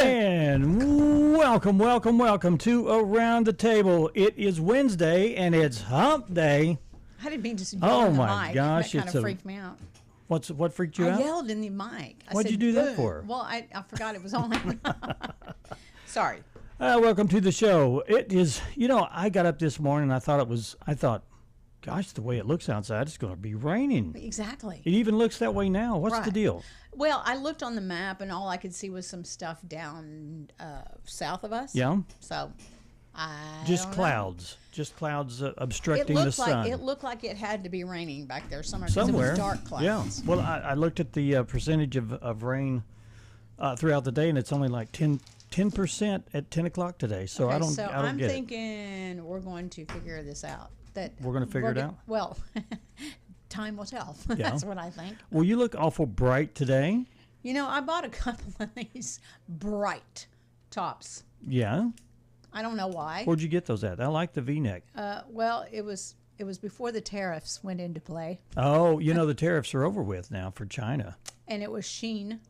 And welcome to Around the Table. It is Wednesday and it's Hump Day. I didn't mean to yell in the mic. Oh my gosh, that kind of freaked me out. What freaked you out? I yelled in the mic. What'd you do that for? Well, I forgot it was on. Sorry. Welcome to the show. It is, I got up this morning and I thought, gosh, the way it looks outside, it's going to be raining. Exactly. It even looks that way now. What's the deal? Well, I looked on the map and all I could see was some stuff down south of us. Yeah. So, just clouds. Just clouds obstructing the sun. It looked like it had to be raining back there somewhere. Somewhere. It was dark clouds. Yeah. Well, I looked at the percentage of rain throughout the day, and it's only like 10% at 10 o'clock today. So okay, I don't so get it. I'm thinking we're going to figure this out. We're going to figure it out? Well, time will tell. Yeah. That's what I think. Well, you look awful bright today. I bought a couple of these bright tops. Yeah. I don't know why. Where'd you get those at? I like the V-neck. Well, it was before the tariffs went into play. Oh, the tariffs are over with now for China. And it was Shein.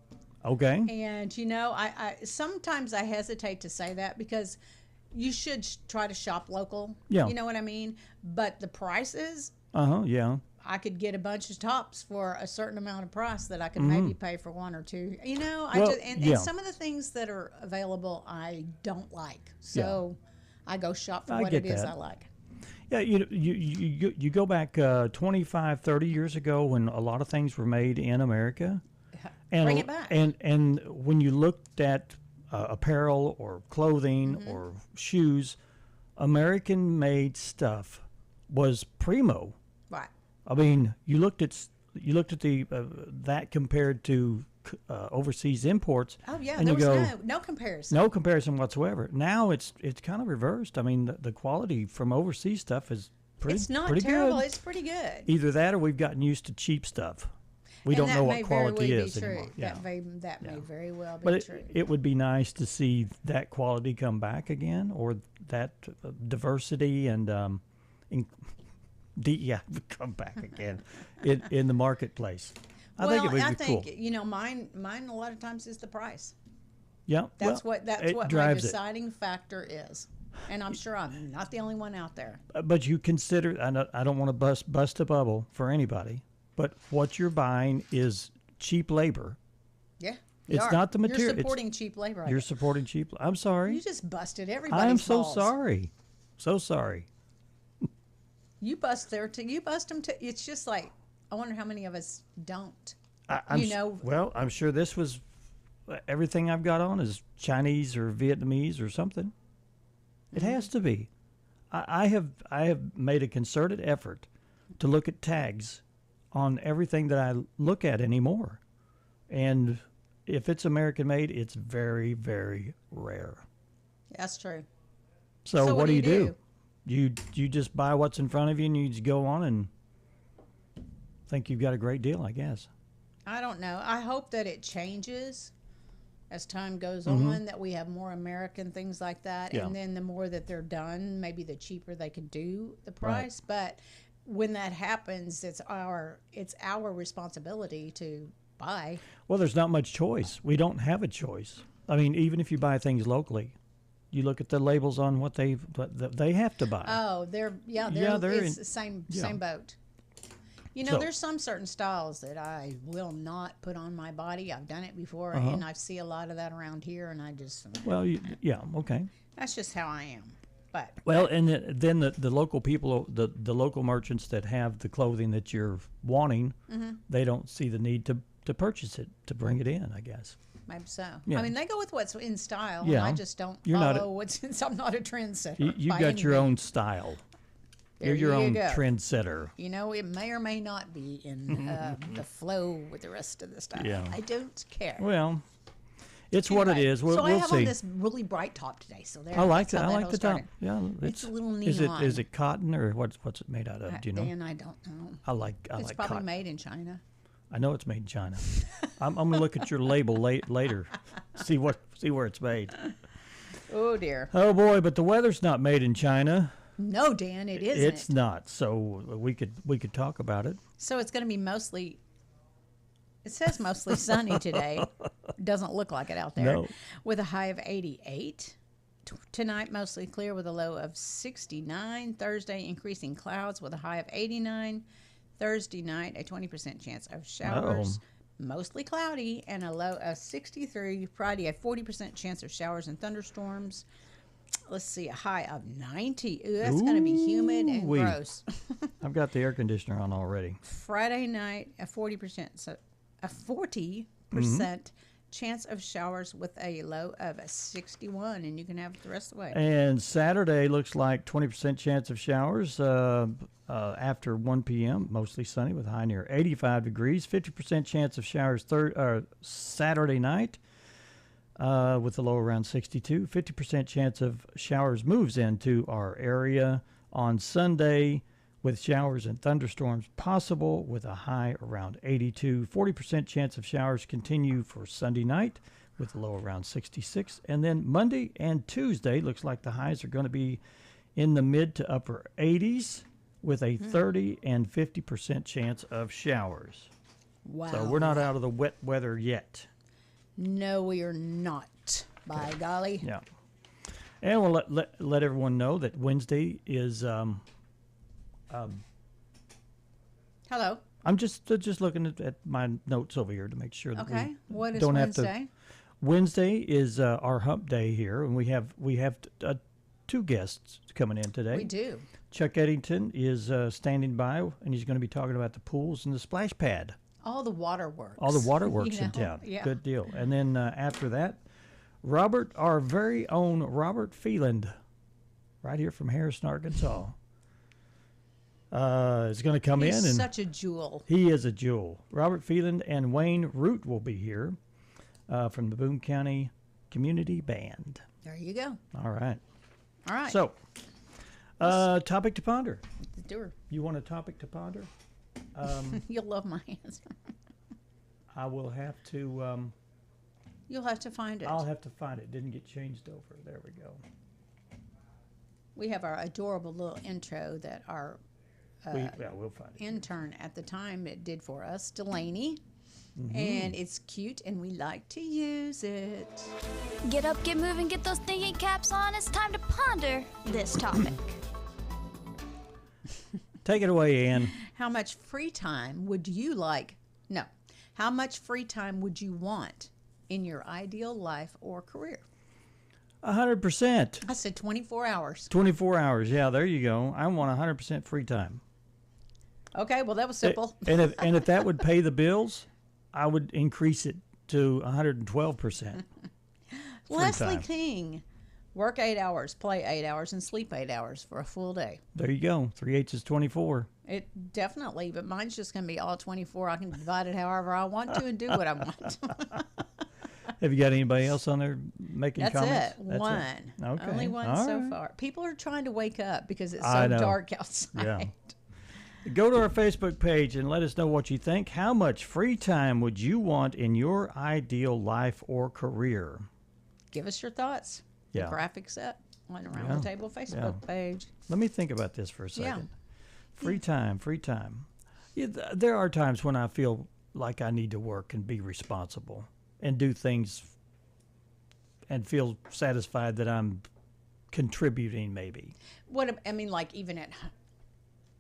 Okay. And I sometimes I hesitate to say that because you should try to shop local. Yeah. You know what I mean? But the prices. Yeah. I could get a bunch of tops for a certain amount of price that I could maybe pay for one or two. And some of the things that are available I don't like. So I go shop for what it is I like. Yeah, you go back 25, 30 years ago when a lot of things were made in America. And, bring it back. And when you looked at apparel or clothing or shoes, American-made stuff was primo. Right. I mean, you looked at the that compared to overseas imports. Oh yeah, and there you was go, no comparison. No comparison whatsoever. Now it's kind of reversed. I mean, the quality from overseas stuff is pretty. It's not pretty terrible. Good. It's pretty good. Either that, or we've gotten used to cheap stuff. We don't know what quality is anymore. Yeah. That may very well be but true. It would be nice to see that quality come back again, or that diversity and come back again in the marketplace. I think it would be cool. Mine a lot of times is the price. Yeah, that's what my deciding factor is, and I'm sure I'm not the only one out there. But you consider, I don't want to bust a bubble for anybody, but what you're buying is cheap labor. Yeah, it's not the material. You're supporting cheap labor. You're supporting cheap. I'm sorry. You just busted everybody's I'm so balls. sorry. So sorry. You bust you bust them too. It's just like, I wonder how many of us don't. Well, I'm sure this was, everything I've got on is Chinese or Vietnamese or something. It has to be. I have made a concerted effort to look at tags on everything that I look at anymore. And if it's American made, it's very, very rare. That's true. So what do you do? You just buy what's in front of you and you just go on and think you've got a great deal, I guess. I don't know. I hope that it changes as time goes on, that we have more American things like that. Yeah. And then the more that they're done, maybe the cheaper they can do the price. Right. But when that happens, it's our responsibility to buy. Well, there's not much choice. We don't have a choice. I mean, even if you buy things locally, you look at the labels on what they have to buy. Oh, they're it's the same boat. There's some certain styles that I will not put on my body. I've done it before, and I see a lot of that around here, and I just okay. That's just how I am. But and then the local people, the local merchants that have the clothing that you're wanting, they don't see the need to purchase it, to bring it in, I guess. Maybe so. Yeah. I mean, they go with what's in style, yeah. and I just don't follow what's in. I'm not a trendsetter. You've got your own style. You're your own trendsetter. It may or may not be in the flow with the rest of the style. Yeah. I don't care. Well, it's what it is. We'll I have see. on this really bright top today. So there. I like that. I like the top. Yeah, it's a little neon. Is it cotton or what's it made out of? Do you know? Dan, I don't know. I like It's probably cotton. made in China. I know it's made in China. I'm gonna look at your label later, see where it's made. Oh dear. Oh boy, but the weather's not made in China. No, Dan, it isn't. It's not. So we could talk about it. So it's going to be mostly It says mostly sunny today. Doesn't look like it out there. No. With a high of 88. Tonight, mostly clear with a low of 69. Thursday, increasing clouds with a high of 89. Thursday night, a 20% chance of showers. Mostly cloudy and a low of 63. Friday, a 40% chance of showers and thunderstorms. Let's see, a high of 90. Ooh, that's going to be humid and gross. I've got the air conditioner on already. Friday night, a 40%. So a 40% chance of showers with a low of 61, and you can have it the rest of the way. And Saturday looks like 20% chance of showers after 1 p.m., mostly sunny with a high near 85 degrees. 50% chance of showers Saturday night with a low around 62. 50% chance of showers moves into our area on Sunday with showers and thunderstorms possible with a high around 82. 40% chance of showers continue for Sunday night with a low around 66. And then Monday and Tuesday looks like the highs are going to be in the mid to upper 80s with a 30 and 50% chance of showers. Wow. So we're not out of the wet weather yet. No, we are not, by golly. Yeah. And we'll let everyone know that Wednesday is... Hello. I'm just looking at my notes over here to make sure that Okay. What is don't Wednesday? have to. Wednesday is our hump day here, and we have two guests coming in today. We do. Chuck Eddington is standing by, and he's going to be talking about the pools and the splash pad. All the waterworks. All the waterworks in town. Yeah. Good deal. And then after that, Robert, our very own Robert Phelan, right here from Harrison, Arkansas, is going to come in. He's And such a jewel. he is a jewel. Robert Phelan and Wayne Root will be here from the Boone County Community Band. There you go. All right. All right. So, topic to ponder. Do her. You want a topic to ponder? You'll love my answer. I will have to. You'll have to find it. I'll have to find it. Didn't get changed over. There we go. We have our adorable little intro that our We'll find it. intern at the time it did for us, Delaney. And it's cute, and we like to use it. Get up, get moving, get those thinking caps on. It's time to ponder this topic. Take it away, Ann. How much free time would you like? No. How much free time would you want in your ideal life or career? 100%. I said 24 hours. 24 hours. Yeah, there you go. I want 100% free time. Okay, well, that was simple. And if that would pay the bills, I would increase it to 112%. Leslie time. King. Work 8 hours, play 8 hours, and sleep 8 hours for a full day. There you go. 3/8 is 24. It definitely, but mine's just going to be all 24. I can divide it however I want to and do what I want. Have you got anybody else on there making That's comments? it. One. Okay. Only one All so right. far. People are trying to wake up because it's I so know. dark outside. Yeah. Go to our Facebook page and let us know what you think. How much free time would you want in your ideal life or career? Give us your thoughts. Yeah. The graphics up on Around the Table Facebook page. Let me think about this for a Yeah. second. Free time. Yeah, there are times when I feel like I need to work and be responsible and do things and feel satisfied that I'm contributing maybe. I mean, like even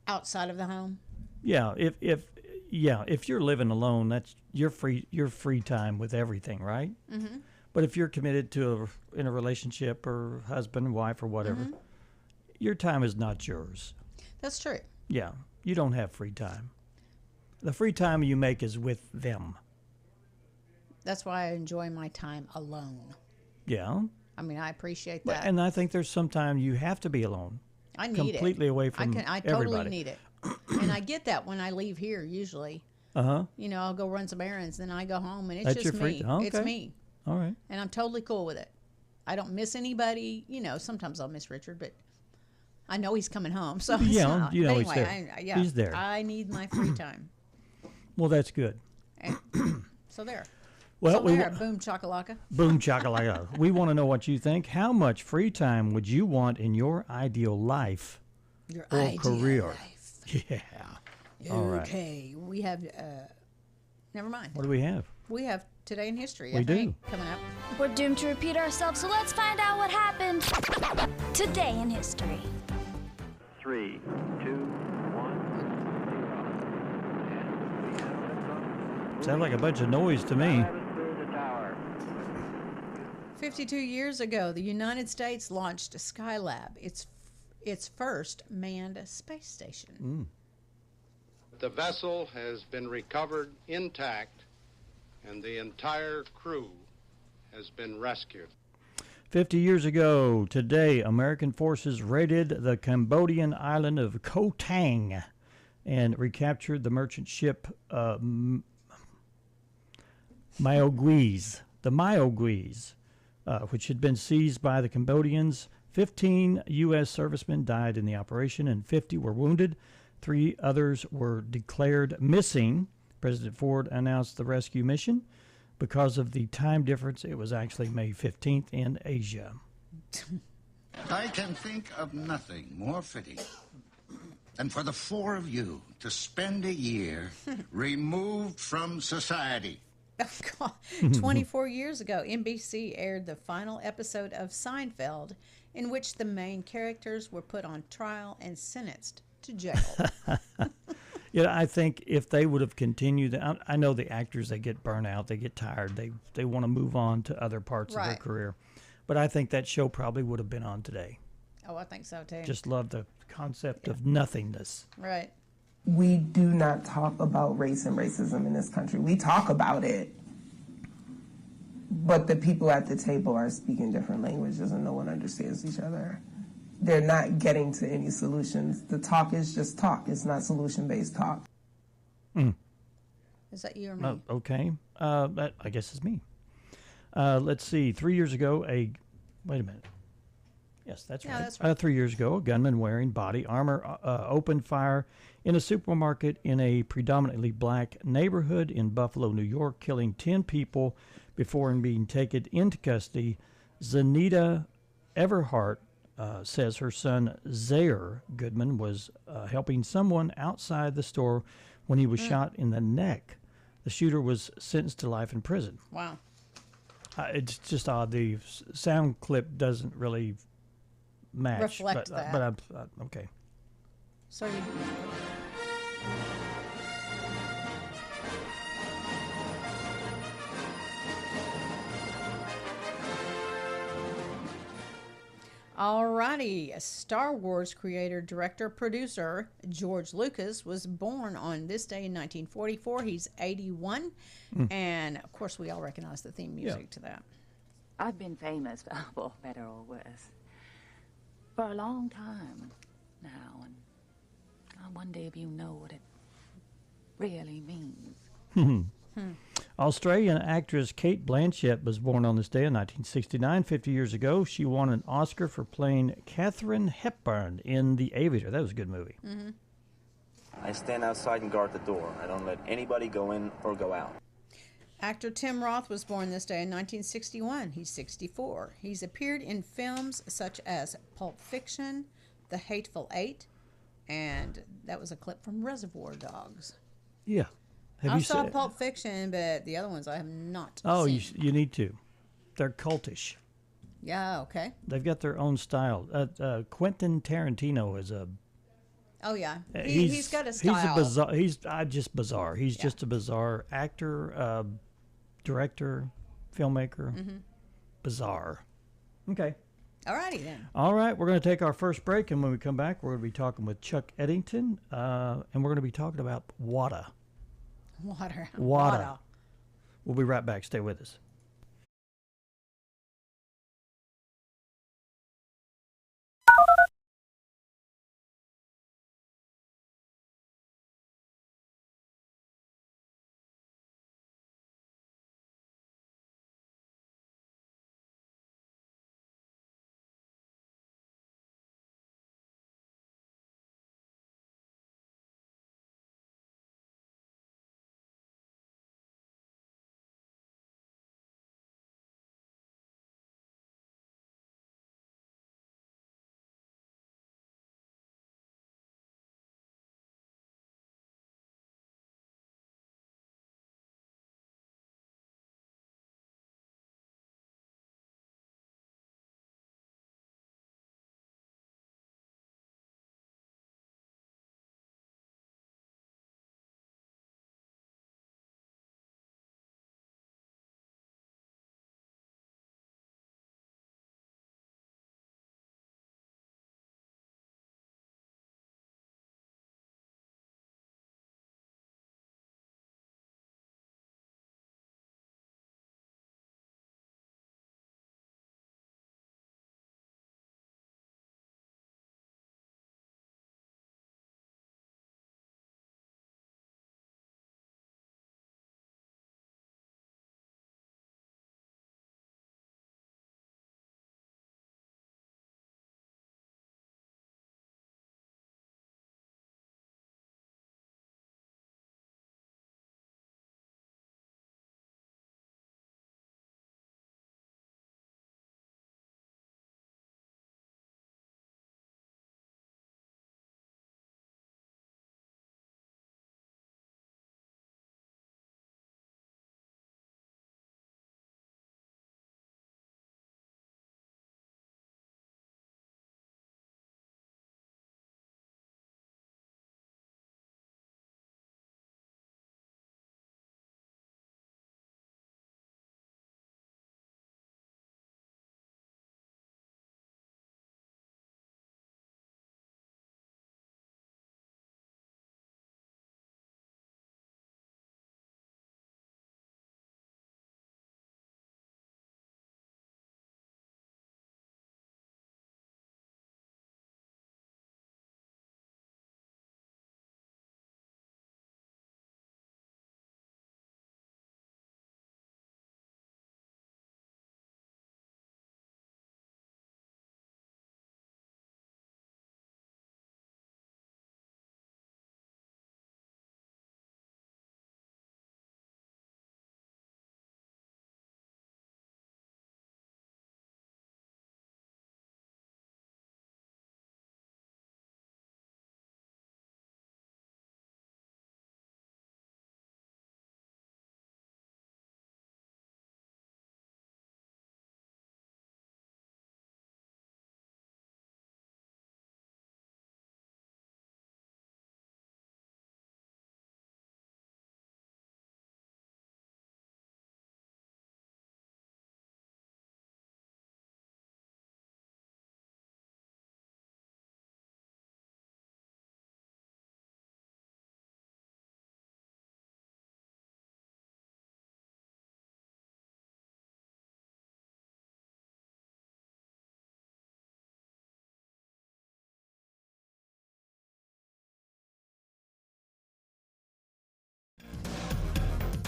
outside of the home? Yeah, if you're living alone, that's your free time with everything, right? Mm-hmm. But if you're committed to in a relationship or husband and wife or whatever, your time is not yours. That's true. Yeah, you don't have free time. The free time you make is with them. That's why I enjoy my time alone. Yeah. I mean, I appreciate that. And I think there's some time you have to be alone. I need completely it. away from I totally everybody. need it. And I get that when I leave here usually. Uh-huh. You know, I'll go run some errands, then I go home, and it's That's just your free me. time? It's Okay. me. All right. And I'm totally cool with it. I don't miss anybody. You know, sometimes I'll miss Richard, but I know he's coming home. So it's Yeah, not. you know But he's anyway, there. He's there. I need my free time. Well, that's good. And so there. Well, So there, boom chakalaka. boom chakalaka. We want to know what you think. How much free time would you want in your ideal life Your or ideal career? life. Yeah. All right. Okay, we have Never mind. What do we have? We have Today in History, We I think, do. coming up. We're doomed to repeat ourselves, so let's find out what happened today in history. 3, 2, 1. Sounds like a bunch of noise to me. 52 years ago, the United States launched Skylab, its first manned space station. The vessel has been recovered intact, and the entire crew has been rescued. 50 years ago today, American forces raided the Cambodian island of Koh Tang and recaptured the merchant ship Mayoguez, which had been seized by the Cambodians. 15 U.S. servicemen died in the operation and 50 were wounded. 3 others were declared missing. President Ford announced the rescue mission. Because of the time difference, it was actually May 15th in Asia. I can think of nothing more fitting than for the 4 of you to spend a year removed from society. Oh, God. 24 years ago, NBC aired the final episode of Seinfeld, in which the main characters were put on trial and sentenced to jail. I think if they would have continued, I know the actors, they get burnt out, they get tired, they want to move on to other parts of their career. But I think that show probably would have been on today. Oh, I think so, too. Just love the concept of nothingness. Right. We do not talk about race and racism in this country. We talk about it, but the people at the table are speaking different languages and no one understands each other. They're not getting to any solutions. The talk is just talk. It's not solution-based talk. Is that you or me? Okay. That, I guess, is me. Let's see. 3 years ago, wait a minute. Yes, that's right. That's right. 3 years ago, a gunman wearing body armor opened fire in a supermarket in a predominantly black neighborhood in Buffalo, New York, killing 10 people before being taken into custody. Zanita Everhart says her son, Zaire Goodman, was helping someone outside the store when he was shot in the neck. The shooter was sentenced to life in prison. Wow. It's just odd. The sound clip doesn't really match. Reflect that. But okay. So you... Alrighty, Star Wars creator, director, producer George Lucas was born on this day in 1944. He's 81, and of course we all recognize the theme music to that. I've been famous, for better or worse, for a long time now, and I wonder if you know what it really means. Australian actress Kate Blanchett was born on this day in 1969. 50 years ago, she won an Oscar for playing Katharine Hepburn in The Aviator. That was a good movie. I stand outside and guard the door. I don't let anybody go in or go out. Actor Tim Roth was born this day in 1961. He's 64. He's appeared in films such as Pulp Fiction, The Hateful Eight, and that was a clip from Reservoir Dogs. Yeah. I saw Pulp Fiction, but the other ones I have not seen. seen. You need to. They're cultish. Yeah, okay. They've got their own style. Quentin Tarantino is a... Oh, yeah. He's got a style. He's a bizarre... He's just bizarre. He's just a bizarre actor, director, filmmaker. Bizarre. Okay. All righty, then. All right, we're going to take our first break, and when we come back, we're going to be talking with Chuck Eddington, and we're going to be talking about WADA. Water. We'll be right back. Stay with us.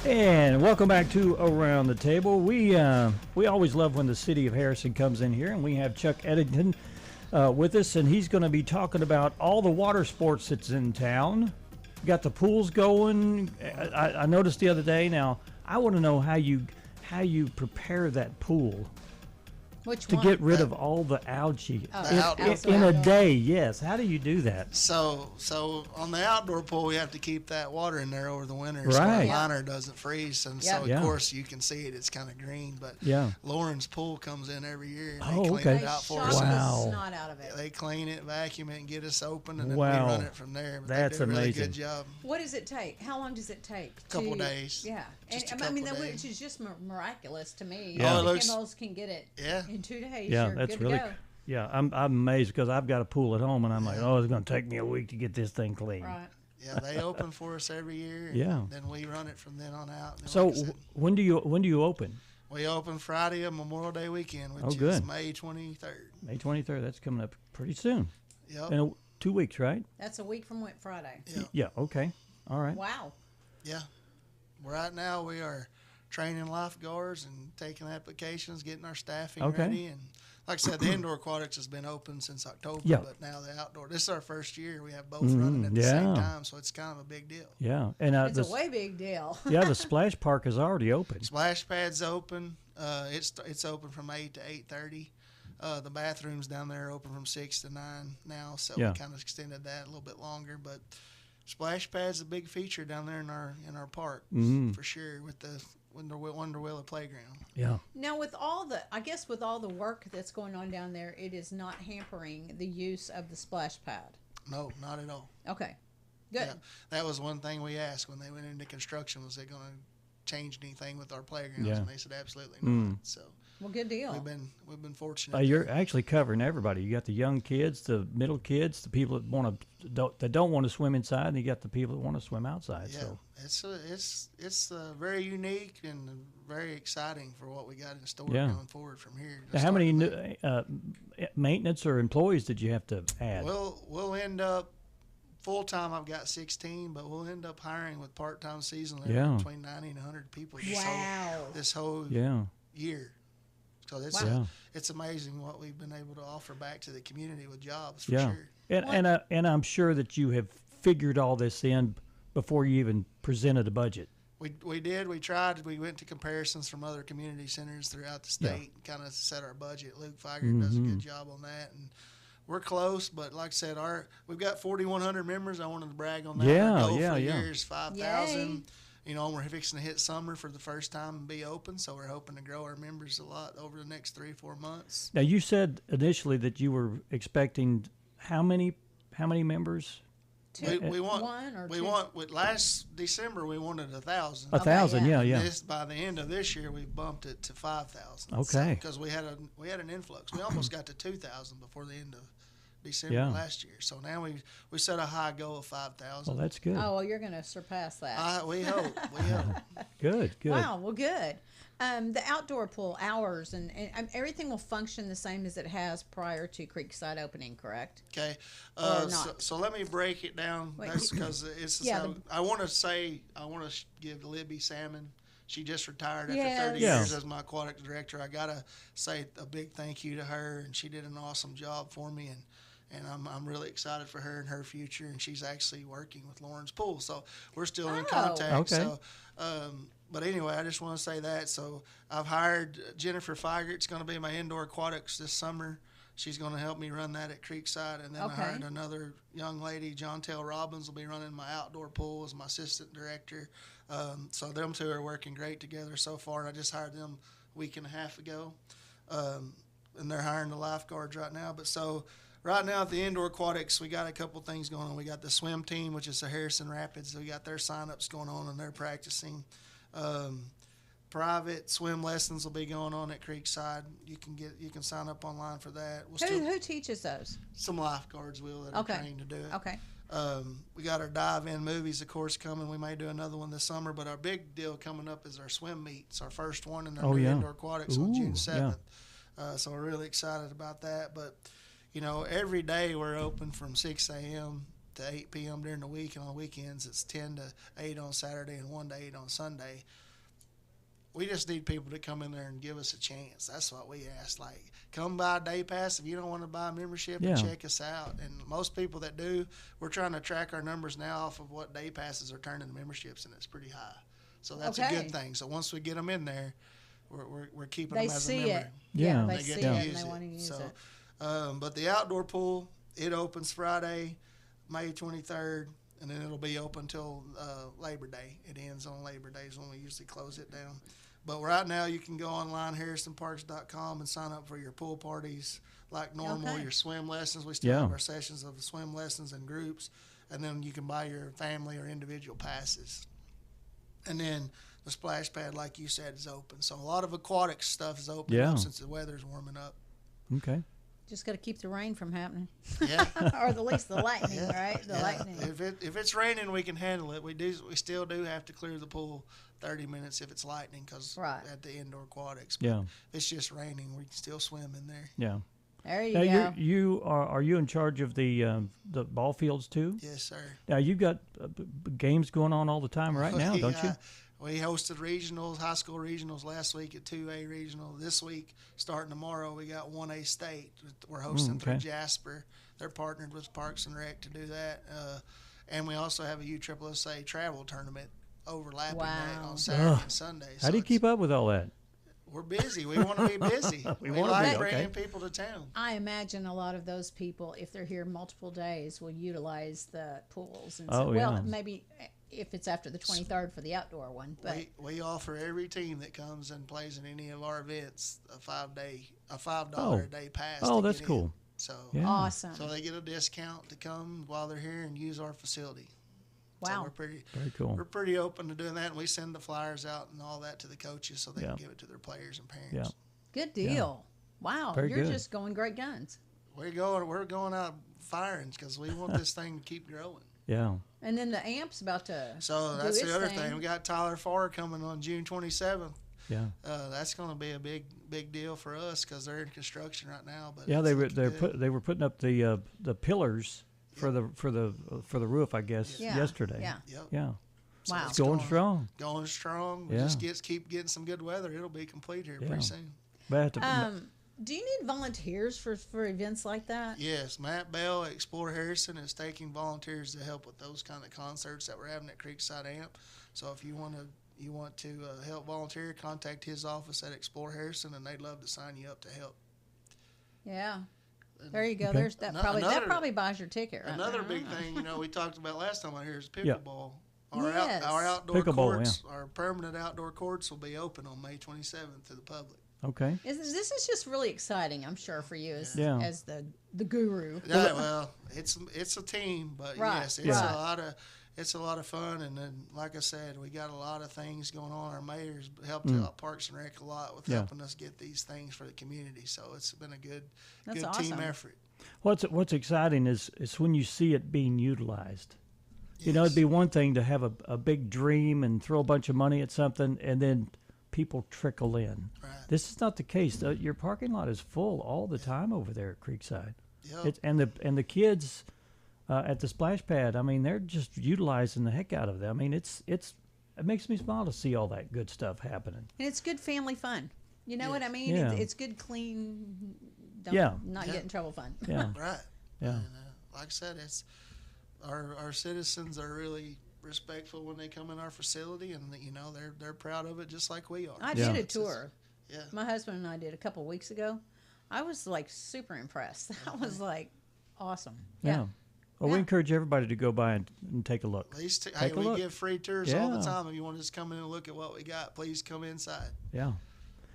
And welcome back to Around the Table. We always love when the city of Harrison comes in here, and we have Chuck Eddington with us, and he's going to be talking about all the water sports that's in town. Got the pools going. I noticed the other day. Now I want to know how you prepare that pool. Which to one? get rid of all the algae outdoor in a day. Yes. How do you do that? So on the outdoor pool, we have to keep that water in there over the winter, Right. so our liner doesn't freeze. And so Yeah. of course you can see it; it's kind of green. But Yeah. Lauren's pool comes in every year. And Oh, they clean okay. it out for They us. shot Wow. the snot out of it. They clean it, vacuum it, and get us open, and then Wow. we run it from there. But That's they do a really amazing. good job. What does it take? How long does it take? Couple days. Yeah, Just and a I mean, couple which days. is just miraculous to me. Yeah. Oh, it The looks- Kimmels can get it Yeah. in 2 days. Yeah, You're that's good really. to go. Yeah, I'm amazed because I've got a pool at home, and I'm like, oh, it's going to take me a week to get this thing clean. Right. Yeah, they open for us every year. And Yeah. Then we run it from then on out. And So like I said, when do you open? we open Friday of Memorial Day weekend, which Oh, is good. May 23rd. May 23rd. That's coming up pretty soon. Yep. In 2 weeks, right? That's a week from Friday. Yep. Yeah. Okay. All right. Wow. Yeah. Right now we are training lifeguards and taking applications, getting our staffing Okay. ready. And like I said, the indoor aquatics has been open since October, Yeah. but now the outdoor, this is our first year. We have both running at the same yeah. time, so it's kind of a big deal. Yeah. And It's a way big deal. yeah, the splash park is already open. Splash pad's open. It's open from 8 to 8:30. The bathrooms down there are open from 6 to 9 now, so Yeah. we kind of extended that a little bit longer. But splash pad's a big feature down there in our park for sure, with the Wonderwilla playground. Yeah. Now, with all the work that's going on down there, it is not hampering the use of the splash pad. No, not at all. Okay. Good. Yeah, that was one thing we asked when they went into construction: was they going to change anything with our playgrounds? Yeah. And they said absolutely not. So Well, good deal. we've been fortunate. You're actually covering everybody. You got the young kids, the middle kids, the people that don't want to swim inside, and you got the people that want to swim outside. Yeah, So it's very unique and very exciting for what we got in store Yeah. going forward from here. now, how many maintenance or employees did you have to add? We'll end up full time. I've got 16, but we'll end up hiring with part time seasonally Yeah. between 90 and 100 people Wow. this whole yeah. year. So it's amazing what we've been able to offer back to the community with jobs for Yeah. sure. And I'm sure that you have figured all this in before you even presented a budget. We did. We tried. We went to comparisons from other community centers throughout the state and kind of set our budget. Luke Feigert does a good job on that, and we're close. But like I said, we've got 4,100 members. I wanted to brag on that. Yeah, our goal yeah, for the yeah. year is 5,000. You know, we're fixing to hit summer for the first time and be open, so we're hoping to grow our members a lot over the next 3-4 months. Now, you said initially that you were expecting how many members? We want one or we two? want with last December we wanted 1,000. 1,000, yeah. yeah. By the end of this year, we bumped it to 5,000. Okay. Because we had an influx. We almost got to 2,000 before the end of December Yeah. last year. So now we set a high goal of 5,000. Well, that's good. Oh, well, you're going to surpass that. We hope. We hope. Good. Wow, well, good. The outdoor pool hours and everything will function the same as it has prior to Creekside opening, correct? Okay. Or not. So let me break it down. Wait, That's because it's yeah, I want to give Libby Salmon. She just retired after Yes. 30 Yeah. years as my aquatic director. I gotta say a big thank you to her, and she did an awesome job for me, and I'm really excited for her and her future. And she's actually working with Lauren's Pool, so we're still in contact. Okay. So, but anyway, I just want to say that. So I've hired Jennifer Feigert. It's going to be my indoor aquatics this summer. She's going to help me run that at Creekside, and then I hired another young lady, John Tail Robbins, will be running my outdoor pool as my assistant director. So them two are working great together so far, and I just hired them a week and a half ago, and they're hiring the lifeguards right now. But so right now at the indoor aquatics, we got a couple things going on. We got the swim team, which is the Harrison Rapids. We got their sign-ups going on, and they're practicing. Private swim lessons will be going on at Creekside. You can sign up online for that. Who teaches those? Some lifeguards will that are trained to do it. Okay. We got our dive-in movies, of course, coming. We may do another one this summer, but our big deal coming up is our swim meets, our first one in our new indoor aquatics on June 7th. So we're really excited about that. But, you know, every day we're open from 6 a.m. to 8 p.m. during the week, and on weekends it's 10 to 8 on Saturday and 1 to 8 on Sunday. We just need people to come in there and give us a chance. That's what we ask. Like, come buy a day pass if you don't want to buy a membership and check us out. And most people that do, we're trying to track our numbers now off of what day passes are turning to memberships, and it's pretty high. So that's a good thing. So once we get them in there, we're keeping them as a member. It. Yeah, they see it and they want to use it. But the outdoor pool, it opens Friday, May 23rd, and then it'll be open until Labor Day. It ends on Labor Day is when we usually close it down. But right now you can go online, harrisonparks.com, and sign up for your pool parties like normal, your swim lessons. We still have our sessions of the swim lessons and groups, and then you can buy your family or individual passes. And then the splash pad, like you said, is open. So a lot of aquatic stuff is open up since the weather's warming up. Okay. Just got to keep the rain from happening. Yeah. Or at least the lightning, right? The lightning. If it's raining, we can handle it. We still do have to clear the pool 30 minutes if it's lightning because at the indoor aquatics. But if it's just raining, we can still swim in there. Yeah. There you go. You are you in charge of the ball fields too? Yes, sir. Now you've got games going on all the time right now, don't you? We hosted regionals, high school regionals last week at 2A regional. This week, starting tomorrow, we got 1A state. We're hosting through Jasper. They're partnered with Parks and Rec to do that. And we also have a USSSA travel tournament overlapping that on Saturday and Sunday. So how do you keep up with all that? We're busy. We want to be busy. we like bringing people to town. I imagine a lot of those people, if they're here multiple days, will utilize the pools. And maybe if it's after the 23rd for the outdoor one. But we offer every team that comes and plays in any of our events a $5 a day pass. Oh, that's cool. So awesome. So they get a discount to come while they're here and use our facility. Wow. So very cool. We're pretty open to doing that, and we send the flyers out and all that to the coaches so they can give it to their players and parents. Yeah. Good deal. Wow. You're just going great guns. We're going out firing because we want this thing to keep growing. Yeah. And then the amp's about to So that's the other thing. We got Tyler Farr coming on June 27th. Yeah. That's going to be a big deal for us because they're in construction right now. But they were putting up the pillars for the roof, I guess, yesterday. Yeah. Yeah. So wow. It's going strong. Going strong. We just keep getting some good weather. It'll be complete here pretty soon. But do you need volunteers for events like that? Yes, Matt Bell at Explore Harrison is taking volunteers to help with those kind of concerts that we're having at Creekside Amp. So if you want to help volunteer, contact his office at Explore Harrison, and they'd love to sign you up to help. Yeah. There you go. Okay. There's that probably buys your ticket. Right another now. big thing, we talked about last time out here is pickleball. Yes. Our outdoor courts, our permanent outdoor courts will be open on May 27th to the public. Okay. This is just really exciting, I'm sure, for you as the guru. Yeah, well, it's a team, but yes, it's a lot of fun, and then like I said, we got a lot of things going on. Our mayor's helped out Parks and Rec a lot with helping us get these things for the community. So it's been a good awesome. team effort. What's exciting is when you see it being utilized. Yes. It'd be one thing to have a big dream and throw a bunch of money at something, and then people trickle in. Right. This is not the case. Your parking lot is full all the time over there at Creekside. Yep. And the kids at the splash pad, I mean, they're just utilizing the heck out of them. I mean, it makes me smile to see all that good stuff happening. And it's good family fun. You know what I mean? Yeah. It's good, clean, not get in trouble fun. Yeah. Right. Yeah. And, like I said, it's our citizens are really respectful when they come in our facility, and they're proud of it just like we are. I did a tour. My husband and I did a couple of weeks ago. I was like super impressed. I was like, awesome. Yeah. Well, we encourage everybody to go by and take a look. At least we give free tours all the time. If you want to just come in and look at what we got, please come inside. Yeah.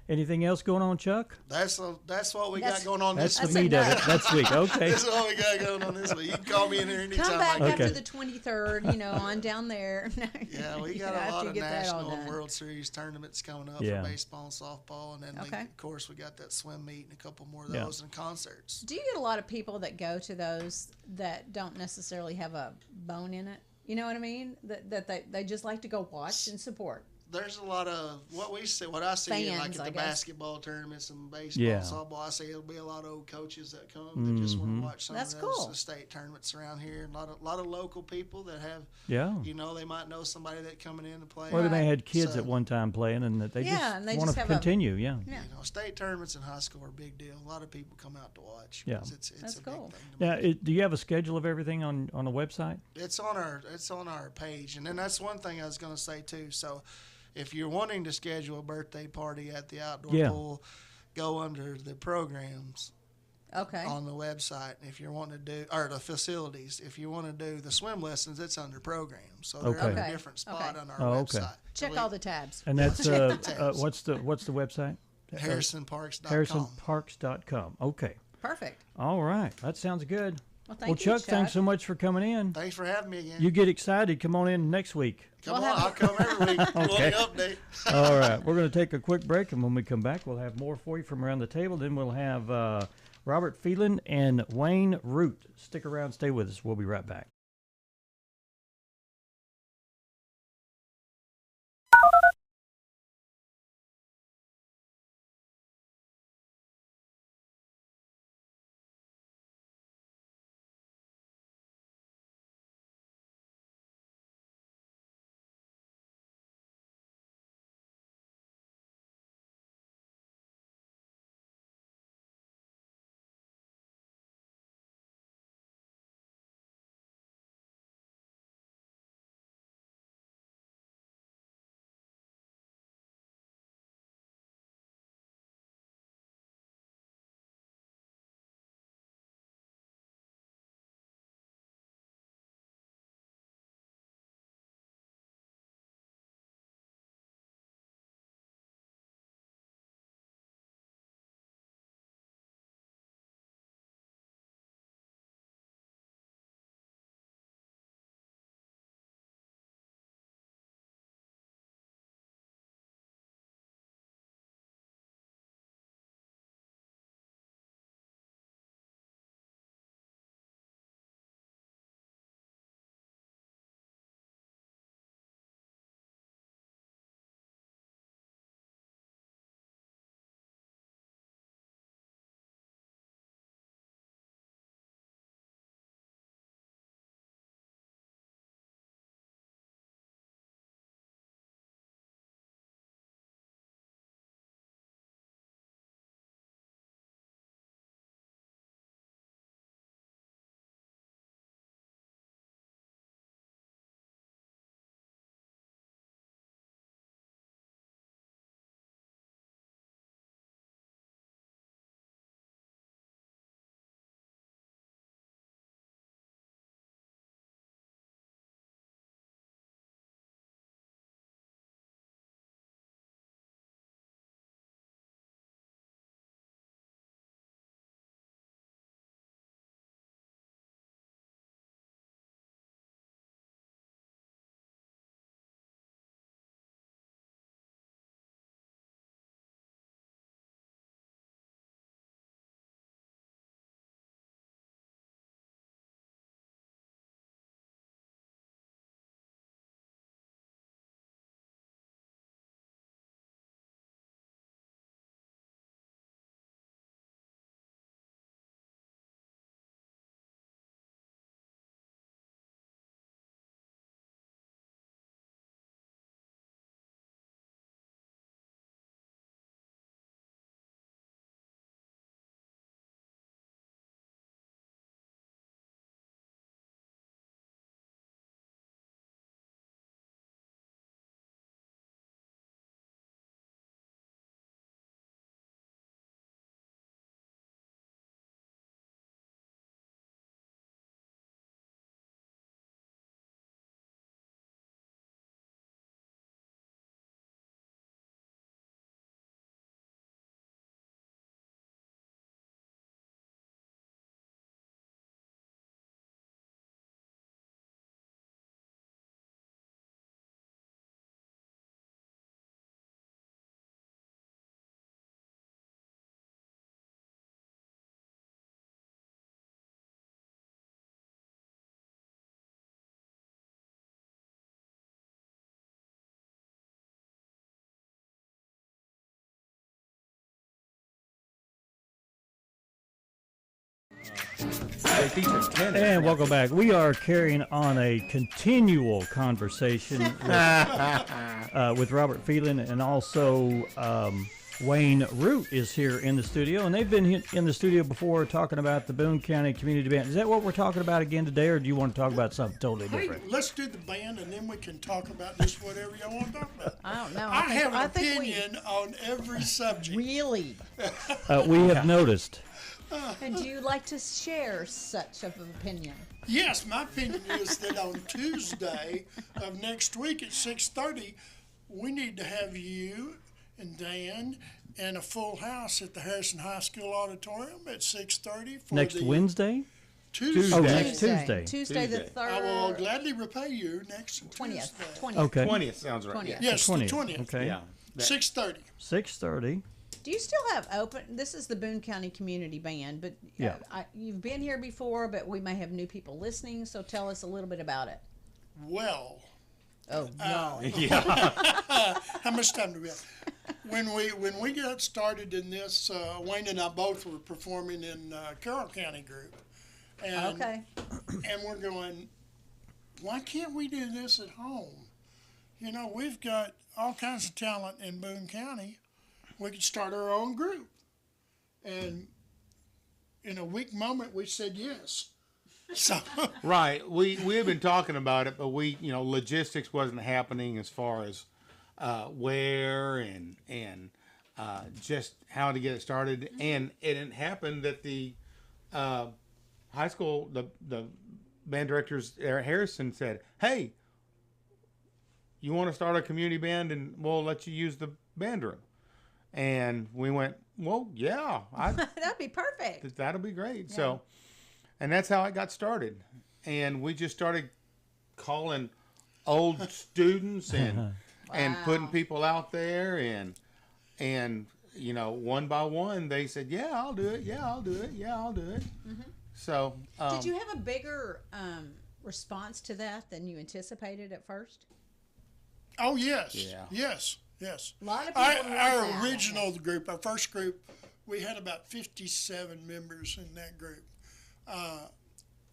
Anything else going on, Chuck? That's what we got going on this week. That's the meat of it. That's week. Okay. That's what we got going on this week. You can call me in here anytime. Come back after the 23rd, on down there. Yeah, we got a lot of national and World Series tournaments coming up for baseball and softball. And then, of course, we got that swim meet and a couple more of those and concerts. Do you get a lot of people that go to those that don't necessarily have a bone in it? You know what I mean? That they just like to go watch and support. there's a lot of what I see Fans, like at I the guess. basketball tournaments and baseball, Yeah. softball. I see there'll be a lot of old coaches that come that just want to watch some That's of those cool. state tournaments around here. A lot of local people that have, Yeah. they might know somebody that coming in to play. Or they may have had kids So, at one time playing, and that they and they want just to have a- continue. Yeah. state tournaments in high school are a big deal. A lot of people come out to watch. Yeah. 'Cause it's That's a cool. big thing to Now, me. do you have a schedule of everything on the website? It's on our page, and then that's one thing I was going to say too. So, if you're wanting to schedule a birthday party at the outdoor pool, go under the programs Okay. on the website. If you want to do or the facilities, if you want to do the swim lessons, it's under programs. So they're under a different spot on our website. Check all the tabs. And that's what's the website? HarrisonParks.com. HarrisonParks.com. Okay. Perfect. All right. That sounds good. Well, thank you, Chuck, thanks so much for coming in. Thanks for having me again. You get excited. Come on in next week. Come on, I'll come every week. Okay. Update. All right. We're going to take a quick break, and when we come back, we'll have more for you from around the table. Then we'll have Robert Phelan and Wayne Root. Stick around. Stay with us. We'll be right back. They teach us tennis. And welcome back. We are carrying on a continual conversation with Robert Phelan, and also Wayne Root is here in the studio. And they've been in the studio before talking about the Boone County Community Band. Is that what we're talking about again today, or do you want to talk about something totally different? Hey, let's do the band, and then we can talk about just whatever y'all want to talk about. I don't know. I have an opinion on every subject. Really? We have noticed. And do you like to share such of an opinion? Yes, my opinion is that on Tuesday of next week at 6:30, we need to have you and Dan and a full house at the Harrison High School Auditorium at 6:30 for Next Wednesday? Tuesday. Oh, next Tuesday. Tuesday the 3rd. I will gladly repay you next 20th. Tuesday. 20th. Okay. 20th sounds right. 20th. Yeah. Yes, the 20th. 20th. Okay. Yeah. 6:30. 6:30. Do you still have open? This is the Boone County Community Band, but Yeah. You've been here before, but we may have new people listening. So tell us a little bit about it. Well. Oh no. How much time do we have? When we got started in this, Wayne and I both were performing in Carroll County group, and and we're going, why can't we do this at home? You know, we've got all kinds of talent in Boone County. We could start our own group, and in a weak moment, we said yes. So Right. We have been talking about it, but logistics wasn't happening as far as where and just how to get it started. And it happened that the high school, the band directors at Harrison said, "Hey, you want to start a community band, and we'll let you use the band room." And we went, "Well, yeah, that'd be perfect. That'll be great." Yeah. So, and that's how it got started. And we just started calling old students and putting people out there, and one by one they said, "Yeah, I'll do it. Yeah, I'll do it. Yeah, I'll do it." Mm-hmm. So, did you have a bigger response to that than you anticipated at first? Oh yes, yeah, yes. A lot of people. Our original group, our first group, we had about 57 members in that group.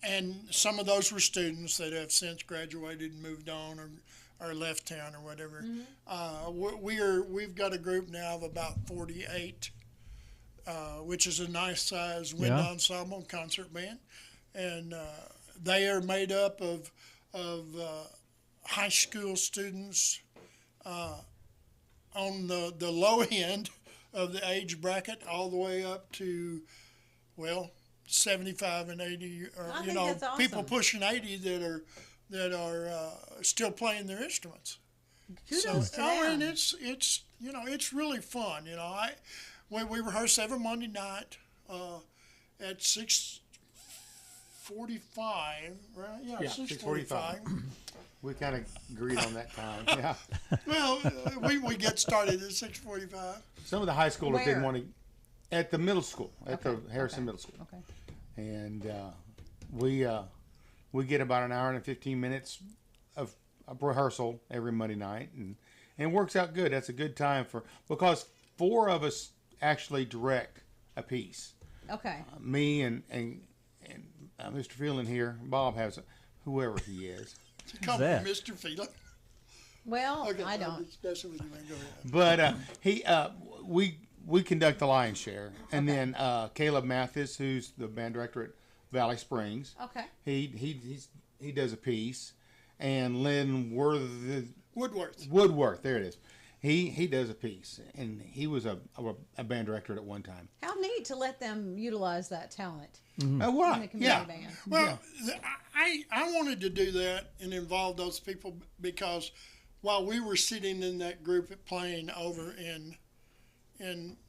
And some of those were students that have since graduated and moved on or left town or whatever. Mm-hmm. We've got a group now of about 48, which is a nice size wind ensemble concert band. And they are made up of high school students on the low end of the age bracket all the way up to, 75 and 80, or that's awesome. People pushing 80 that are still playing their instruments. Kudos to them. And it's really fun. We rehearse every Monday night at 6:45, right? Yeah, 6:45. We kind of agreed on that time. Yeah. Well, we get started at 6:45. Some of the high schoolers Where? didn't want to. At the middle school, at the Harrison Middle School. Okay. And we get about an hour and 15 minutes of rehearsal every Monday night, and it works out good. That's a good time because 4 of us actually direct a piece. Okay. Me and Mr. Phelan here. Bob has whoever he is. Come on, Mr. Phelan. Well, Okay, I don't. Especially when you man. Go ahead. But we conduct the lion's share, and then Caleb Mathis, who's the band director at Valley Springs. Okay. He does a piece, and Lynn Woodworth. There it is. He does a piece, and he was a band director at one time. How neat to let them utilize that talent. Mm-hmm. In the community band. Well, I wanted to do that and involve those people because while we were sitting in that group at playing over in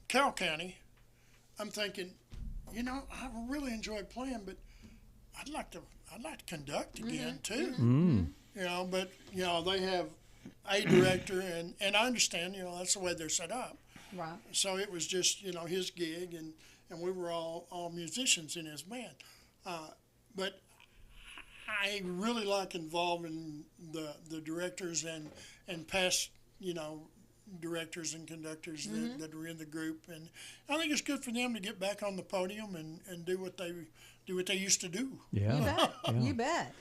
Carroll County, I'm thinking, I really enjoyed playing, but I'd like to conduct again too. Mm-hmm. But they have a director, and I understand, that's the way they're set up. Right. So it was just, his gig, and we were all musicians in his band. But I really like involving the directors and past, directors and conductors that are in the group, and I think it's good for them to get back on the podium and do what they used to do. Yeah, you bet. Yeah. You bet.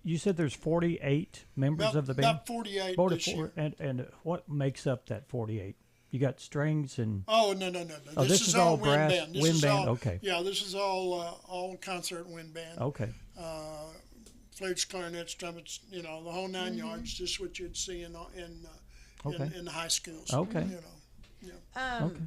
You said there's 48 members of the band. About 48 this year. And what makes up that 48? You got strings and. Oh no! Oh, this is all wind brass band. wind band. Okay. Yeah, this is all concert wind band. Okay. Flutes, clarinets, trumpets, the whole 9 yards. Just what you'd see in the high schools. Okay. Okay.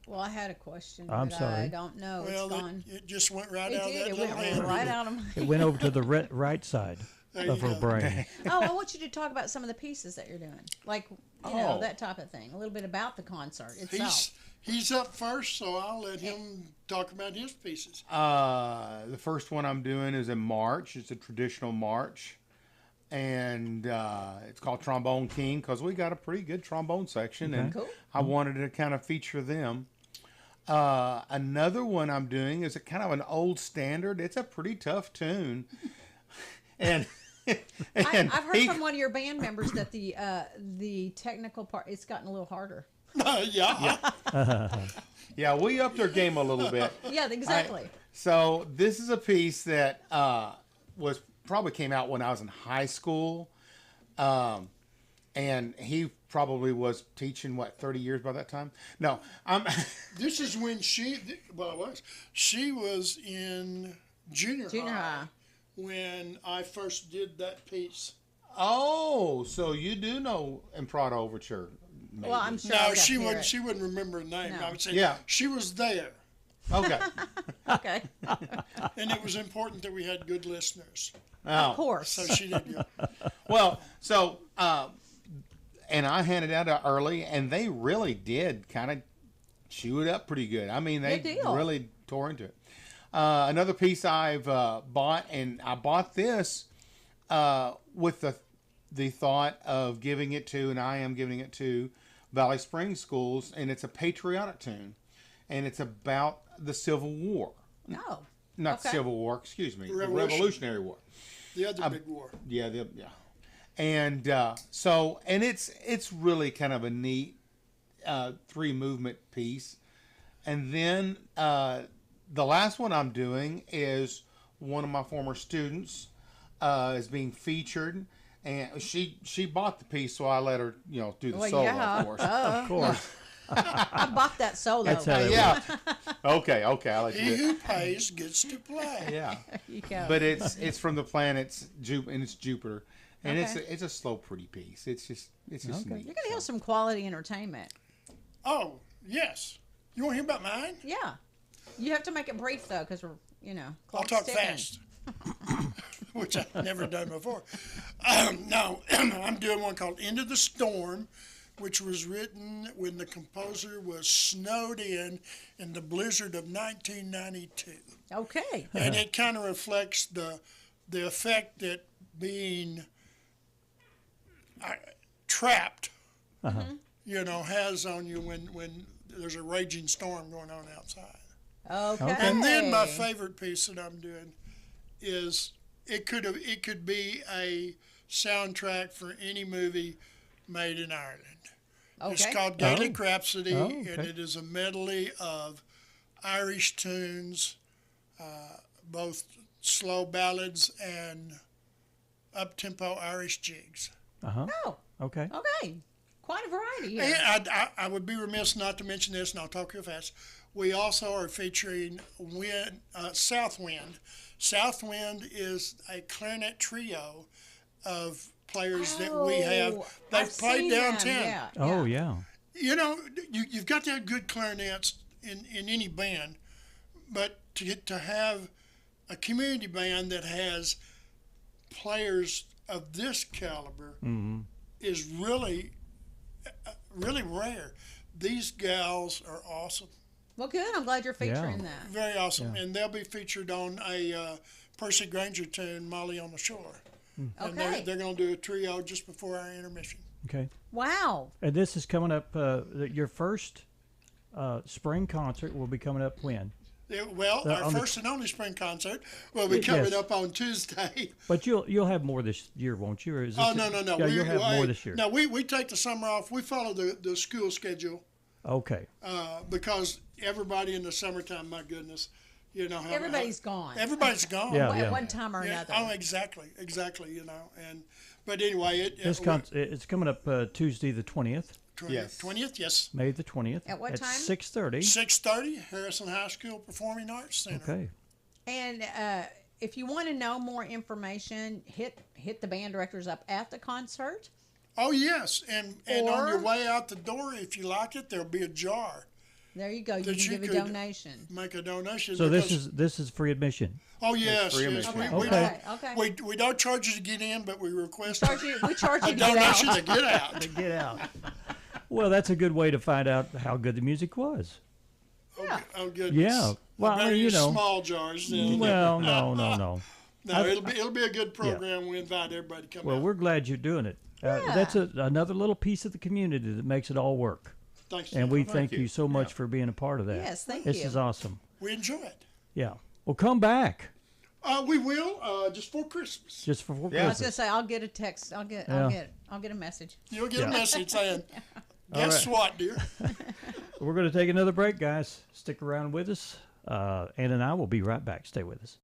Well, I had a question. I'm but sorry. I don't know. Well, It's gone. it just went right It out did. of that It little went hand. right out of my. It went over to the right side There of you her go. brain. Oh, I want you to talk about some of the pieces that you're doing, like that type of thing. A little bit about the concert itself. He's up first, so I'll let him talk about his pieces. The first one I'm doing is a march. It's a traditional march, and it's called Trombone King because we got a pretty good trombone section, and Cool. I wanted to kind of feature them. Another one I'm doing is a kind of an old standard. It's a pretty tough tune, and I've heard from one of your band members that the technical part it's gotten a little harder. Yeah, we upped our game a little bit. Yeah, exactly. So this is a piece that probably came out when I was in high school, and he probably was teaching 30 years by that time. No, This is when she was in junior high when I first did that piece. Oh, so you do know Imprada Overture? Maybe. Well, I'm sure. No, she wouldn't remember her name. No. I would say she was there. Okay. Okay. And it was important that we had good listeners. Oh. Of course. So she did good. Well, so and I handed out early, and they really did kind of chew it up pretty good. I mean, they really tore into it. Another piece I've bought, and I bought this with the thought of giving it to, and I am giving it to Valley Springs schools, and it's a patriotic tune, and it's about the Civil War. No. Not Civil War, excuse me. The Revolutionary War. The other big war. Yeah, and and it's really kind of a neat 3-movement piece. And then the last one I'm doing is one of my former students is being featured, and she bought the piece, so I let her do the solo, of course. Of course. I bought that solo. That's how it Yeah. Okay. I'll let you He do it. who pays gets to play. Yeah. You go. But it's from the planets and it's Jupiter, and Okay. it's a slow, pretty piece. It's just neat. You're gonna have some quality entertainment. Oh yes. You want to hear about mine? Yeah. You have to make it brief though, because we're I'll clock's talk ticking. fast, which I've never done before. No, I'm doing one called "Into the Storm," which was written when the composer was snowed in the blizzard of 1992. Okay. And it kind of reflects the effect that being trapped, has on you when there's a raging storm going on outside. Okay. And then my favorite piece that I'm doing is it could be a soundtrack for any movie made in Ireland. Okay. It's called Gaelic Rhapsody, okay. and it is a medley of Irish tunes, both slow ballads and up-tempo Irish jigs. Oh. Okay. Okay. Quite a variety here. And I would be remiss not to mention this, and I'll talk real fast. We also are featuring South Wind. South Wind is a clarinet trio of players that we have. They've I've played seen downtown. them, yeah. Oh yeah. You've got to have good clarinets in any band, but to have a community band that has players of this caliber is really, really rare. These gals are awesome. Well, good. I'm glad you're featuring that. Very awesome. And they'll be featured on a Percy Granger tune, Molly on the Shore. And Okay. they're going to do a trio just before our intermission. Okay. Wow. And this is coming up. Your first spring concert will be coming up when? Our first and only spring concert will be coming up on Tuesday. But you'll have more this year, won't you? Or is no. Yeah, you'll have more this year. No, we take the summer off. We follow the school schedule. Okay. Because everybody in the summertime, my goodness, everybody's gone. Everybody's gone. At one time or another. Oh, exactly. But anyway, it's coming up Tuesday the 20th. 20th, yes. May the 20th. At what time? 6:30. 6:30, Harrison High School Performing Arts Center. Okay. And if you want to know more information, hit the band directors up at the concert. Oh, yes. And on your way out the door, if you like it, there'll be a jar. There you go. You can give a donation. Make a donation. So this is free admission. Oh, yes. Free admission. We don't charge you to get in, but we request we charge you a donation to get out. To get out. Well, that's a good way to find out how good the music was. Yeah. Oh, goodness. Yeah. Well, small jars. Then. Well, no. No, it'll be a good program. Yeah. We invite everybody to come out. We're glad you're doing it. That's another little piece of the community that makes it all work. Thanks. And we thank you so much for being a part of that. Yes, thank you. This is awesome. We enjoy it. Yeah. Well, come back. We will just for Christmas. Just for Christmas. I was gonna say I'll get a text. I'll get a message. You'll get a message saying, "Guess what, dear?" We're going to take another break, guys. Stick around with us. Ann and I will be right back. Stay with us.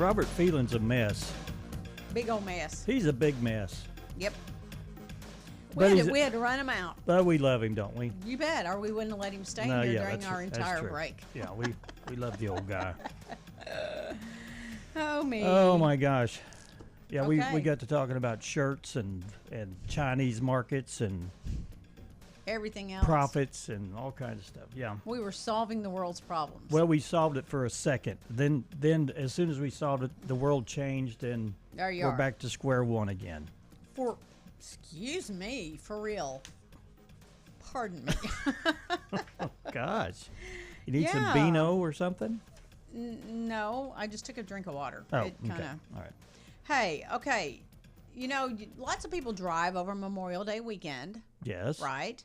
Robert Phelan's a mess. Big old mess. He's a big mess. Yep. But We had to run him out. But we love him, don't we? You bet, or we wouldn't have let him stay here during our entire break. Yeah, we love the old guy. Oh, me. Oh, my gosh. Yeah, Okay. we got to talking about shirts and Chinese markets and everything else. profits and all kinds of stuff. Yeah. We were solving the world's problems. Well, we solved it for a second. Then as soon as we solved it, the world changed and There you we're are. back to square one again. Excuse me, for real. Pardon me. Gosh. You need some Yeah. Beano or something? No, I just took a drink of water. Oh, It okay. kinda- All right. Hey, okay. You know, lots of people drive over Memorial Day weekend, Yes. right?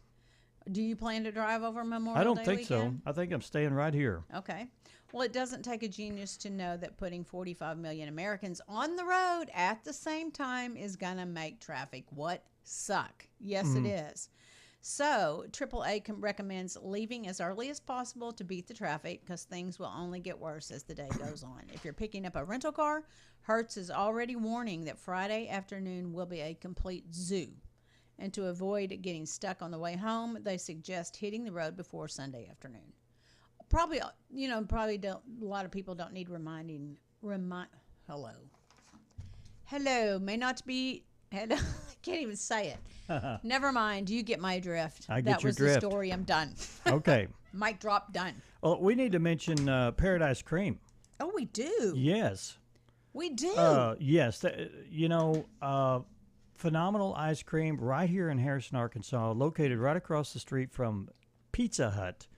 Do you plan to drive over Memorial I don't Day think weekend? so. I think I'm staying right here. Okay. Well, it doesn't take a genius to know that putting 45 million Americans on the road at the same time is going to make traffic suck. Yes, it is. So, AAA recommends leaving as early as possible to beat the traffic because things will only get worse as the day goes on. If you're picking up a rental car, Hertz is already warning that Friday afternoon will be a complete zoo. And to avoid getting stuck on the way home, they suggest hitting the road before Sunday afternoon. Probably don't. A lot of people don't need reminding. Hello may not be. Hello, I can't even say it. Never mind. You get my drift. I get that your was drift. the story. I'm done. Okay. Mic drop. Done. Well, we need to mention Paradise Cream. Oh, we do. Yes. We do. Yes. Phenomenal ice cream right here in Harrison, Arkansas, located right across the street from Pizza Hut.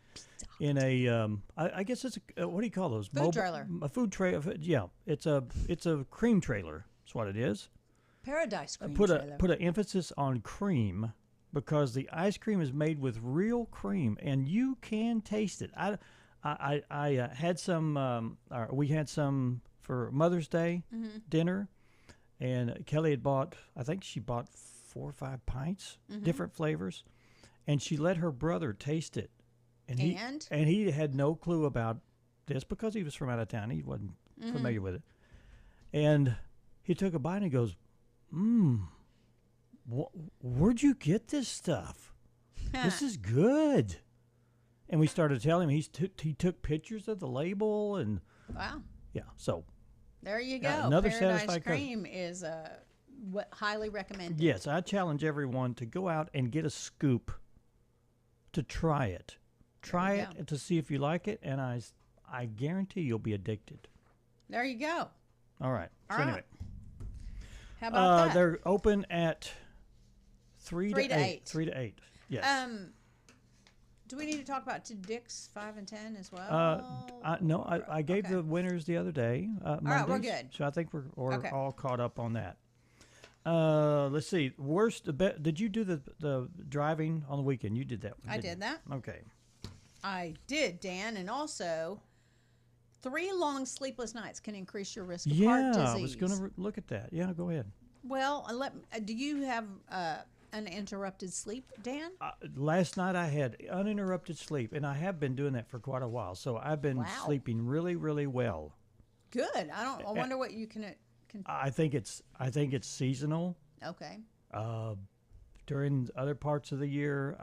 In a, I guess it's a, what do you call those? Food trailer. A food trailer. Yeah, it's a cream trailer. That's what it is. Paradise cream trailer. Put an emphasis on cream because the ice cream is made with real cream and you can taste it. I had some. We had some for Mother's Day dinner, and Kelly had bought. I think she bought 4 or 5 pints, different flavors, and she let her brother taste it. And he had no clue about this because he was from out of town. He wasn't familiar with it. And he took a bite and he goes, where'd you get this stuff? This is good. And we started telling him he took pictures of the label and wow. Yeah, so there you go. Another Paradise satisfied cream is highly recommended. Yes, I challenge everyone to go out and get a scoop to try it. Try it to see if you like it, and I guarantee you'll be addicted. There you go. All right. All so anyway. How about that? They're open at 3 to 8. 3 to 8. Yes. Do we need to talk about Dick's 5 and 10 as well? No, I gave the winners the other day. Mondays, all right, we're good. So I think we're all caught up on that. Let's see. Did you do the driving on the weekend? You did that one. I did that. Okay. I did, Dan, and also 3 long sleepless nights can increase your risk of heart disease. Yeah, I was going to look at that. Yeah, go ahead. Well, do you have uninterrupted sleep, Dan? Last night I had uninterrupted sleep, and I have been doing that for quite a while. So I've been sleeping really, really well. Good. I wonder what you can. I think it's seasonal. Okay. During other parts of the year,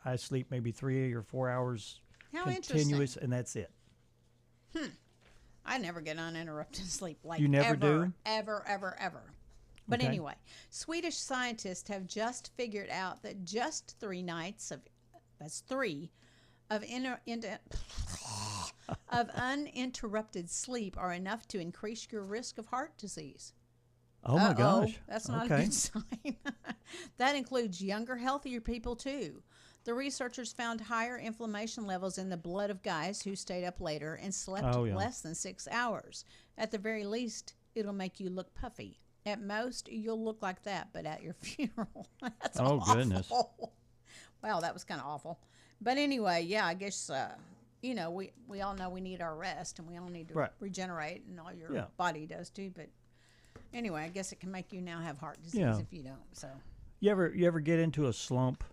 I sleep maybe 3 or 4 hours continuous, and that's it. I never get uninterrupted sleep. You never do? Ever. But anyway, Swedish scientists have just figured out that just 3 nights of uninterrupted sleep are enough to increase your risk of heart disease. Oh my gosh. That's not a good sign. That includes younger, healthier people too. The researchers found higher inflammation levels in the blood of guys who stayed up later and slept less than 6 hours. At the very least, it'll make you look puffy. At most, you'll look like that, but at your funeral. That's awful. Goodness. Wow, that was kind of awful. But anyway, yeah, I guess, we all know we need our rest and we all need to regenerate, and all your body does too. But anyway, I guess it can make you now have heart disease if you don't. So you ever get into a slump?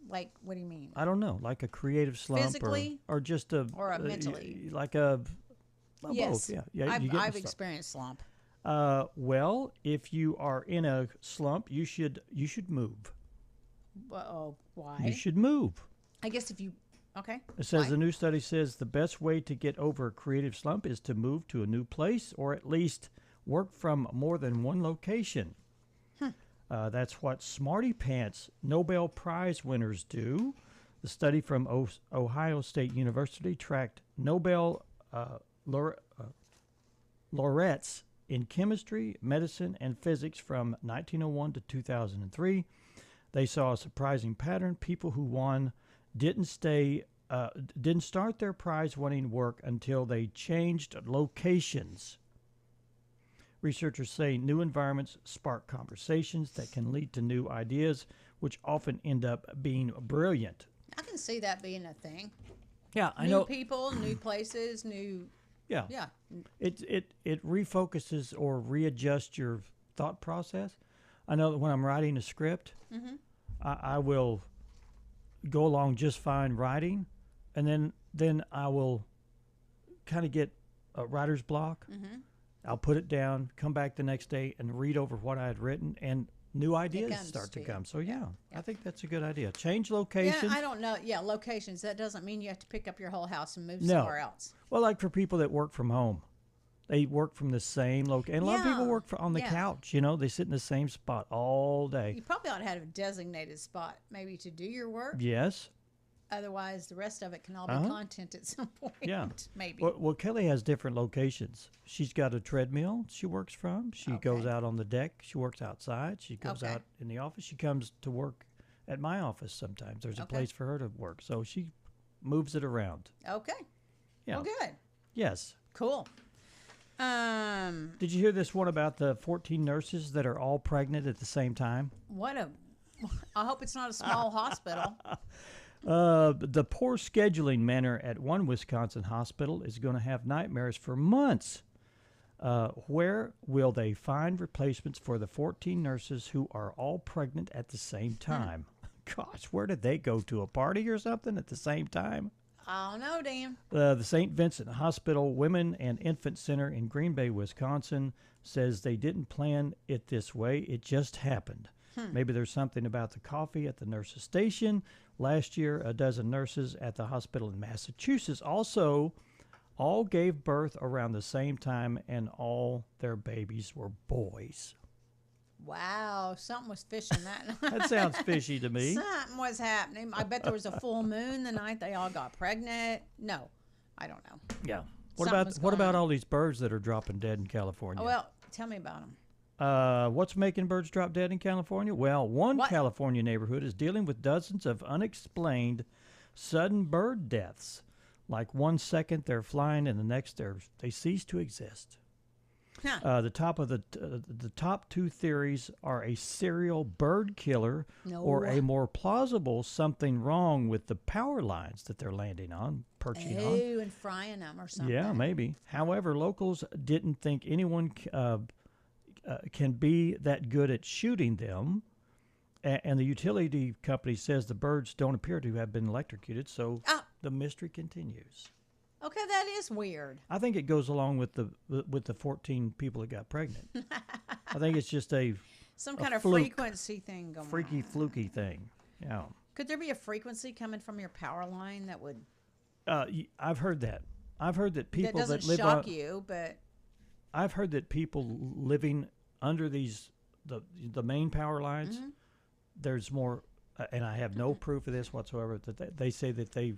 Like, what do you mean? I don't know, like a creative slump, physically, or just or mentally, like a Yes. Both. Yeah. I've, you get I've slump. experienced slump. Well, if you are in a slump, you should move. Well, why? You should move. I guess if you. Okay. It says why? the new study says the best way to get over a creative slump is to move to a new place or at least work from more than one location. That's what Smarty Pants Nobel Prize winners do. The study from Ohio State University tracked Nobel laureates in chemistry, medicine, and physics from 1901 to 2003. They saw a surprising pattern. People who won didn't start their prize-winning work until they changed locations. Researchers say new environments spark conversations that can lead to new ideas, which often end up being brilliant. I can see that being a thing. Yeah, I new know. New people, new places, new. Yeah. Yeah. It refocuses or readjusts your thought process. I know that when I'm writing a script, I will go along just fine writing, and then I will kind of get a writer's block. I'll put it down, come back the next day, and read over what I had written, and new ideas start to come. So, yeah, I think that's a good idea. Change locations. Yeah, I don't know. Yeah, locations. That doesn't mean you have to pick up your whole house and move somewhere else. Well, like for people that work from home, they work from the same location. And a lot of people work on the couch. You know, they sit in the same spot all day. You probably ought to have a designated spot maybe to do your work. Yes. Otherwise, the rest of it can all be content at some point. Yeah. Maybe. Well, Kelly has different locations. She's got a treadmill she works from. She goes out on the deck. She works outside. She goes out in the office. She comes to work at my office sometimes. There's a place for her to work. So she moves it around. Okay. Yeah. Well, good. Yes. Cool. Did you hear this one about the 14 nurses that are all pregnant at the same time? I hope it's not a small hospital. The poor scheduling manner at one Wisconsin hospital is going to have nightmares for months. Where will they find replacements for the 14 nurses who are all pregnant at the same time? Gosh, where did they go to a party or something at the same time? I don't know, Dan. The St. Vincent Hospital Women and Infant Center in Green Bay, Wisconsin, says they didn't plan it this way. It just happened. Maybe there's something about the coffee at the nurse's station. Last year, a dozen nurses at the hospital in Massachusetts also all gave birth around the same time, and all their babies were boys. Wow, something was fishy that night. That sounds fishy to me. Something was happening. I bet there was a full moon the night they all got pregnant. No, I don't know. Yeah. What about all these birds that are dropping dead in California? Oh, well, tell me about them. What's making birds drop dead in California? Well, one California neighborhood is dealing with dozens of unexplained sudden bird deaths. Like 1 second they're flying and the next they cease to exist. The top two theories are a serial bird killer or a more plausible something wrong with the power lines that they're landing on, perching on. Oh, and frying them or something. Yeah, maybe. However, locals didn't think anyone can be that good at shooting them, and the utility company says the birds don't appear to have been electrocuted, so the mystery continues. Okay, that is weird. I think it goes along with the 14 people that got pregnant. I think it's just some kind of frequency thing going on. Freaky, fluky thing. Yeah. Could there be a frequency coming from your power line that would? I've heard that. I've heard that people that that live shock you, but I've heard that people living under the main power lines, there's more, and I have no proof of this whatsoever, that they say that they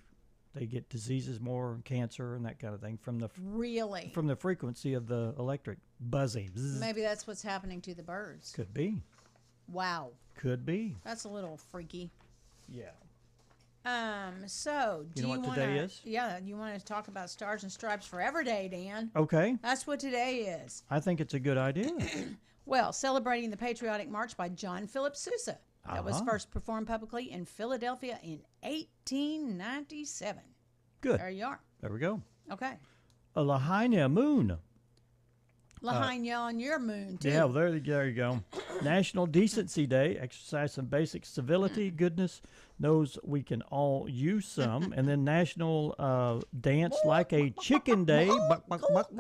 get diseases more, cancer and that kind of thing from the frequency of the electric buzzing. Bzz. Maybe that's what's happening to the birds. Could be. Wow. Could be. That's a little freaky. Yeah. So you know what today is? Yeah, you want to talk about Stars and Stripes Forever Day, Dan? Okay. That's what today is. I think it's a good idea. Well, celebrating the Patriotic March by John Philip Sousa. That was first performed publicly in Philadelphia in 1897. Good. There you are. There we go. Okay. A Lahaina moon Lahaina on your moon, too. Yeah, well, there you go. National Decency Day. Exercise some basic civility. Goodness knows we can all use some. And then National Dance Like a Chicken Day. Buck, buck, buck.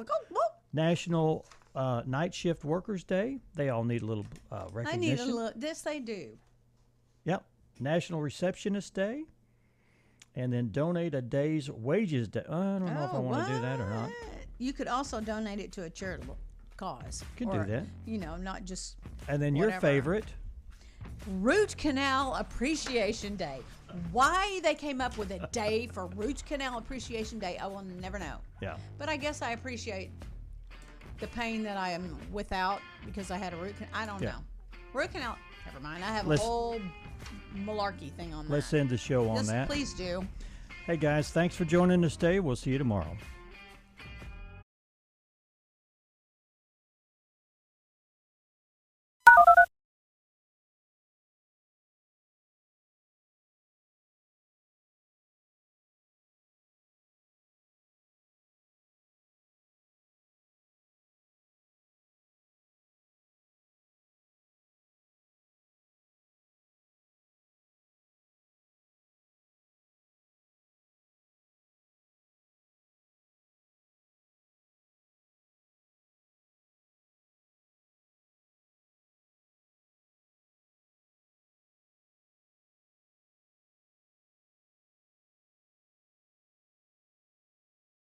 National Night Shift Workers Day. They all need a little recognition. I need a little. This they do. Yep. National Receptionist Day. And then Donate a Day's Wages Day. I don't know if I want to do that or not. You could also donate it to a charitable cause. Could do that. You know, not just. And then whatever. your favorite. Root Canal Appreciation Day. Why they came up with a day for Root Canal Appreciation Day, I will never know. Yeah. But I guess I appreciate the pain that I am without because I had a root canal. I don't know. Root canal, never mind. I have a whole malarkey thing on that. Let's end the show on that. Please do. Hey, guys, thanks for joining us today. We'll see you tomorrow.